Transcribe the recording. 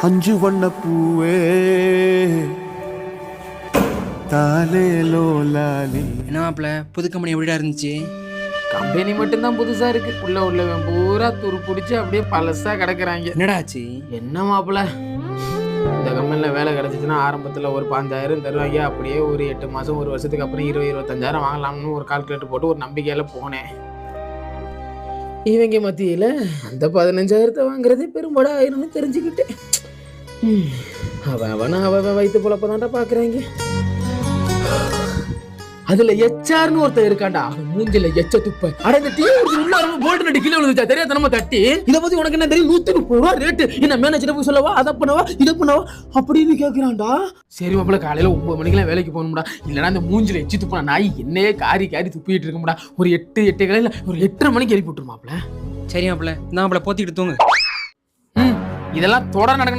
அஞ்சு வண்ண பூவே தாலேலோ லாலி. என்ன மாப்பிள்ள புது கம்பெனி எப்படிடா இருந்துச்சு? கம்பெனி மட்டும்தான் புதுசா இருக்கு. உள்ளவன் பூரா துரு பிடிச்சி அப்படியே பழசா கிடக்குறாங்க. என்னடா ஆச்சு? என்ன மாப்பிள்ள, இந்த கம்பெனியில் வேலை கிடச்சிச்சுன்னா ஆரம்பத்தில் ஒரு 5,000 தருவாங்க. அப்படியே ஒரு 8 மாதம் 1 வருஷத்துக்கு அப்புறம் 20-25,000 வாங்கலாம்னு ஒரு கால்குலேட்டர் போட்டு ஒரு நம்பிக்கையில் போனேன். இவங்க மத்தியில் அந்த 15,000 வாங்குறதே பெரும்பாடா ஆயிரும்னு தெரிஞ்சுக்கிட்டேன். அவன் வயிற்று பொழப்பதான்டா பார்க்குறாங்க. அதுல எச்ஆர்னு ஒருத்தர் இருக்காண்டா, மூஞ்சில எச்ச துப்ப அட இந்த டீ உள்ள போல்ட் நடி கீழே விழுந்துச்சா தெரியாத நம்ம தட்டி. இத பத்தி உனக்கு என்ன தெரியும்? 130 ரூபா ரேட்டு. என்ன மேனேஜர் போய் சொல்லவா, அதை பண்ணவா இதை பண்ணவா அப்படின்னு கேட்கிறான்டா. சரி மாப்பிள்ள, காலையில 9 மணிக்கெல்லாம் வேலைக்கு போகணும்டா. இல்லைன்னா இந்த மூஞ்சில எச்சி துப்புனா நாய் என்னையே காரி துப்பிட்டு இருக்கும்டா. ஒரு 8 காலையில ஒரு 8:30 மணிக்கு எழுப்பி விட்டுரு மாப்பிள்ள. சரி மாப்பிள்ள, நான் மாப்பிள்ள போத்திட்டு தூங்கு. இதெல்லாம் தொடர் நடக்கணும்.